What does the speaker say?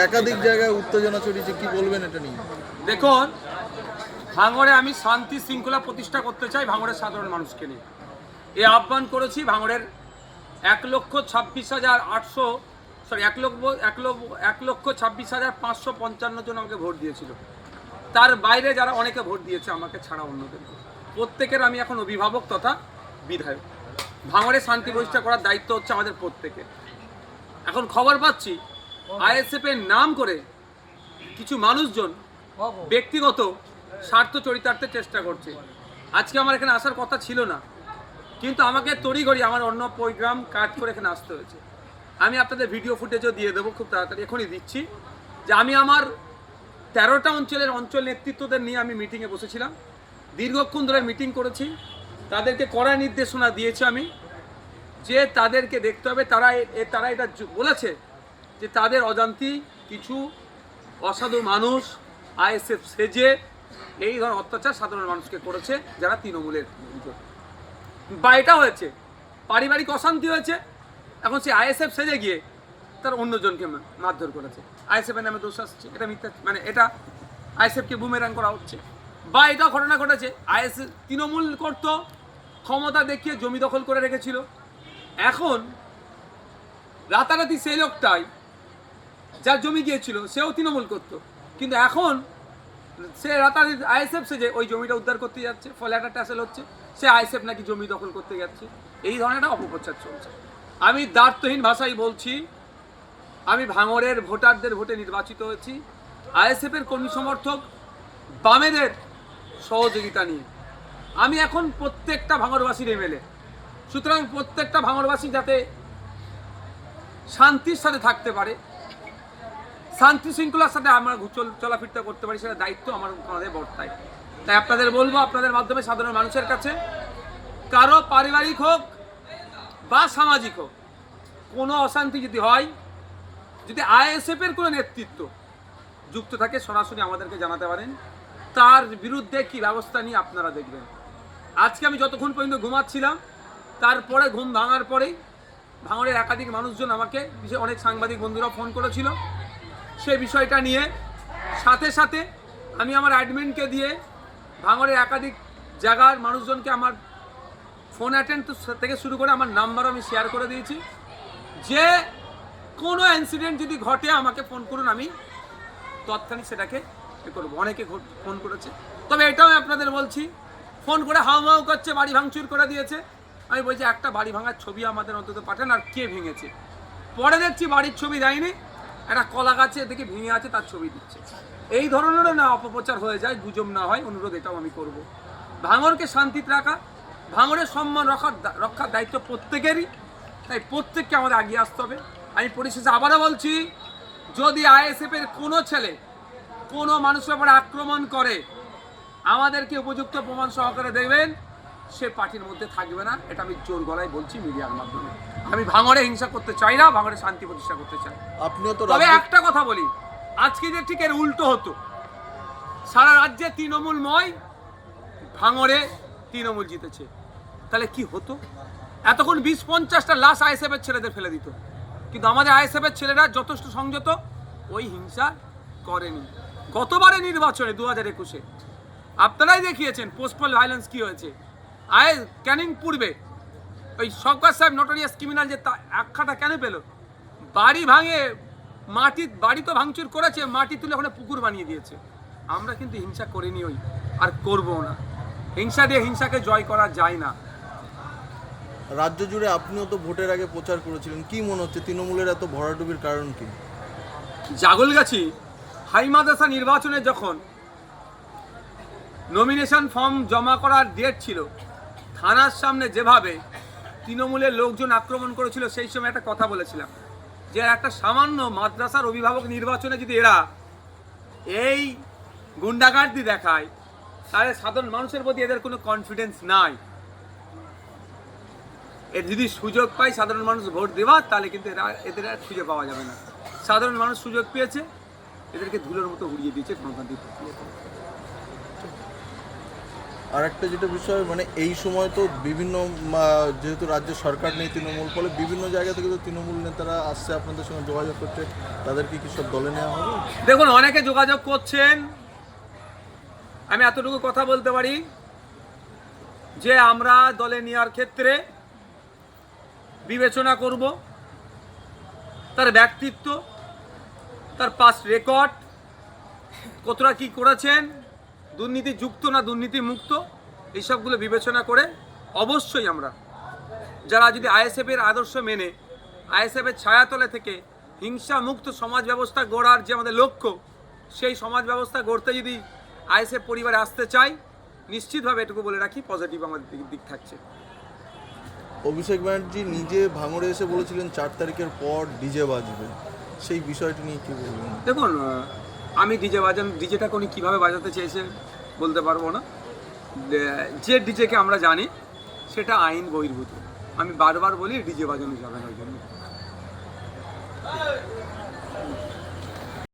একাধিক জায়গায় উত্তেজনা ছড়িয়েছে, কি বলবেন এটা নিয়ে? দেখুন, ভাঙড়ে আমি শান্তি শৃঙ্খলা প্রতিষ্ঠা করতে চাই ভাঙড়ের সাধারণ মানুষকে নিয়ে। এই আহ্বান করেছি ভাঙড়ের 1,26,555 জন আমাকে ভোট দিয়েছিল। তার বাইরে যারা অনেকে ভোট দিয়েছে আমাকে ছাড়া অন্যদেরকে, প্রত্যেকের আমি এখন অভিভাবক তথা বিধায়ক। ভাঙড়ে শান্তি প্রতিষ্ঠা করার দায়িত্ব হচ্ছে আমাদের প্রত্যেকের। এখন খবর পাচ্ছি আইএসএফ এর নাম করে কিছু মানুষজন ব্যক্তিগত স্বার্থ চরিতার্থের চেষ্টা করছে। আজকে আমার এখানে আসার কথা ছিল না, কিন্তু আমাকে তড়িঘড়ি আমার অন্য প্রোগ্রাম কাট করে এখানে আসতে হয়েছে। আমি আপনাদের ভিডিও ফুটেজও দিয়ে দেবো খুব তাড়াতাড়ি, এখনই দিচ্ছি, যে আমি আমার 13টা অঞ্চল নেতৃত্বদের নিয়ে আমি মিটিংয়ে বসেছিলাম। দীর্ঘক্ষণ ধরে মিটিং করেছি, তাদেরকে কড়া নির্দেশনা দিয়েছি আমি, যে তাদেরকে দেখতে হবে। তারা এটা বলেছে যে তাদের অজান্তি কিছু অসাধু মানুষ আইএসএফ সেজে এই ধরনের অত্যাচার সাধারণ মানুষকে করেছে, যারা তৃণমূলের। বা এটা হয়েছে পারিবারিক অশান্তি হয়েছে, এখন সে আইএসএফ সেজে গিয়ে তার অন্যজনকে মারধর করেছে। আইএসএফ এর নামে দোষ আসছে, এটা মিথ্যা, মানে এটা আইএসএফকে বুমেরাং করা হচ্ছে। বা এটা ঘটনা ঘটেছে আইএসএফ তৃণমূল করতো, ক্ষমতা দেখিয়ে জমি দখল করে রেখেছিল। এখন রাতারাতি সেই লোকটাই যার জমি গিয়েছিল সেও তৃণমূল করতো, কিন্তু এখন সে রাতারাতি আইএসএফ সেজে ওই জমিটা উদ্ধার করতে যাচ্ছে, ফলে একটা ট্যাসেল হচ্ছে, সে আইএসএফ নাকি জমি দখল করতে যাচ্ছে। এই ধরনের একটা অপপ্রচার চলছে। আমি দ্বার্থহীন ভাষায় বলছি, আমি ভাঙড়ের ভোটারদের ভোটে নির্বাচিত হয়েছি আইএসএফ এর কর্মী সমর্থক বামেদের সহযোগিতা নিয়ে। আমি এখন প্রত্যেকটা ভাঙড়বাসীর এমএলএ, সুতরাং প্রত্যেকটা ভাঙড়বাসী যাতে শান্তির সাথে থাকতে পারে, শান্তি শৃঙ্খলার সাথে আমরা চলাফিরতে করতে পারি, সেটা দায়িত্ব আমাদের বর্তায়। তাই আপনাদের বলবো, আপনাদের মাধ্যমে সাধারণ মানুষের কাছে, কারো পারিবারিক হোক বা সামাজিক হোক কোনো অশান্তি যদি হয়, যদি আইএসএফ এর কোনো নেতৃত্ব যুক্ত থাকে, সরাসরি আমাদেরকে জানাতে পারেন। তার বিরুদ্ধে কি ব্যবস্থা নিয়ে আপনারা দেখবেন। আজকে আমি যতক্ষণ পর্যন্ত ঘুমাচ্ছিলাম, তারপরে ঘুম ভাঙার পরেই ভাঙড়ের একাধিক মানুষজন আমাকে, বিশেষ অনেক সাংবাদিক বন্ধুরা ফোন করেছিল সে বিষয়টা নিয়ে। সাথে সাথে আমি আমার অ্যাডমিনকে দিয়ে ভাঙড়ের একাধিক জায়গার মানুষজনকে আমার ফোন অ্যাটেন্ড থেকে শুরু করে আমার নাম্বারও আমি শেয়ার করে দিয়েছি, যে কোনো ইনসিডেন্ট যদি ঘটে আমাকে ফোন করুন, আমি তৎক্ষণিক সেটাকে করবো। অনেকে ফোন করেছে, তবে এটাও আপনাদের বলছি, ফোন করে হাউমাউ করছে, বাড়ি ভাঙচুর করে দিয়েছে। আমি বলছি একটা বাড়ি ভাঙার ছবি আমাদের অন্তত পাঠান, আর কে ভেঙেছে। পরে দেখছি বাড়ির ছবি দেয়নি, একটা কলা গাছে দেখে ভেঙে আছে তার ছবি দিচ্ছে। এই ধরনেরও না অপপ্রচার হয়ে যায়, গুজব না হয়, অনুরোধ এটাও আমি করব। ভাঙড়কে শান্তিতে রাখা, ভাঙড়ের সম্মান রক্ষার দায়িত্ব প্রত্যেকেরই, তাই প্রত্যেককে আমাদের এগিয়ে আসতে হবে। আমি পরিশেষে আবারও বলছি, যদি আইএসএফ এর কোনো ছেলে কোনো মানুষের উপরে আক্রমণ করে, আমাদেরকে উপযুক্ত প্রমাণ সহকারে দেবেন, সে পার্টির মধ্যে থাকবে না। এটা আমি জোর গলায় বলছি মিডিয়ার মাধ্যমে। আমি ভাঙড়ে হিংসা করতে চাই না, ভাঙড়ে শান্তি প্রতিষ্ঠা করতে চাই। তবে একটা কথা বলি, আজকে যে ঠিক এর উল্টো হতো, সারা রাজ্যে তৃণমূলময়, ভাঙড়ে তৃণমূল জিতেছে, তাহলে কি হতো? এতক্ষণ 20-50টা লাশ আইএসএফ এর ছেলেদের ফেলে দিত, কিন্তু আমাদের আইএসএফ এর ছেলেরা যথেষ্ট সংযত, ওই হিংসা করেনি। গতবারে নির্বাচনে 2021-এ আপনারাই দেখিয়েছেন পোস্টপল ভায়োলেন্স কি হয়েছে। ক্যানিং পূর্বে ওই শওকত সাহেব নোটোরিয়াস ক্রিমিনাল যে আখ্যাটা কেন পেল? বাড়ি ভাঙে, বাড়ি তো ভাঙচুর করেছে, মাটি তুলে ওখানে পুকুর বানিয়ে দিয়েছে। আমরা কিন্তু হিংসা করিনি, ওই আর করবো না। হিংসা দিয়ে হিংসাকে জয় করা যায় না। রাজ্য জুড়ে আপনিও তো ভোটের আগে প্রচার করেছিলেন, কি মনে হচ্ছে তৃণমূলের এত ভরাডুবির কারণ কি? জাগলগাছি হাই মাদ্রাসা নির্বাচনে যখন নমিনেশন ফর্ম জমা করার ডেট ছিল, থানার সামনে যেভাবে তৃণমূলের লোকজন আক্রমণ করেছিল, সেই সময় একটা কথা বলেছিলাম, যে একটা সামান্য মাদ্রাসার অভিভাবক নির্বাচনে যদি এরা এই গুন্ডাগার্দি দেখায়, তাহলে সাধারণ মানুষের প্রতি এদের কোনো কনফিডেন্স নাই। এর যদি সুযোগ পায় সাধারণ মানুষ ভোট দেওয়া, তাহলে কিন্তু এদের আর খুঁজে পাওয়া যাবে না। সাধারণ মানুষ সুযোগ পেয়েছে, এদেরকে ধুলোর মতো উড়িয়ে দিয়েছে গণতান্ত্রিক প্রক্রিয়া। আর একটা যেটা বিষয় মানে এই সময় তো বিভিন্ন যেহেতু রাজ্য সরকার নেই তৃণমূল, ফলে বিভিন্ন জায়গা থেকে তো তৃণমূল নেতারা আসছে আপনাদের সঙ্গে যোগাযোগ করছে, তাদেরকে কি সব দলে নেওয়া হবে? দেখুন, অনেকে যোগাযোগ করছেন। আমি এতটুকু কথা বলতে পারি যে আমরা দলে নেওয়ার ক্ষেত্রে বিবেচনা করব তার ব্যক্তিত্ব, তার পাস্ট রেকর্ড, কতটা কি করেছেন, দুর্নীতি যুক্ত না দুর্নীতি মুক্ত, এইসবগুলো বিবেচনা করে অবশ্যই আমরা যারা যদি আইএসএফের আদর্শ মেনে আইএসএফের ছায়াতলে থেকে হিংসা মুক্ত সমাজ ব্যবস্থা গড়ার যে আমাদের লক্ষ্য, সেই সমাজ ব্যবস্থা গড়তে যদি আইএসএফ পরিবারে আসতে চাই, নিশ্চিতভাবে এটুকু বলে রাখি পজিটিভ আমাদের দিক থাকছে। অভিষেক ব্যানার্জি নিজে ভাঙড়ে এসে বলেছিলেন 4 তারিখের পর ডিজে বাজবে, সেই বিষয়টি নিয়ে কি বলবেন? দেখুন, আমি ডিজেটাকে উনি কীভাবে বাজাতে চেয়েছে বলতে পারবো না। যে ডিজেকে আমরা জানি সেটা আইন বহির্ভূত। আমি বারবার বলি ডিজে বাজানো যাবে না ওই জন্য।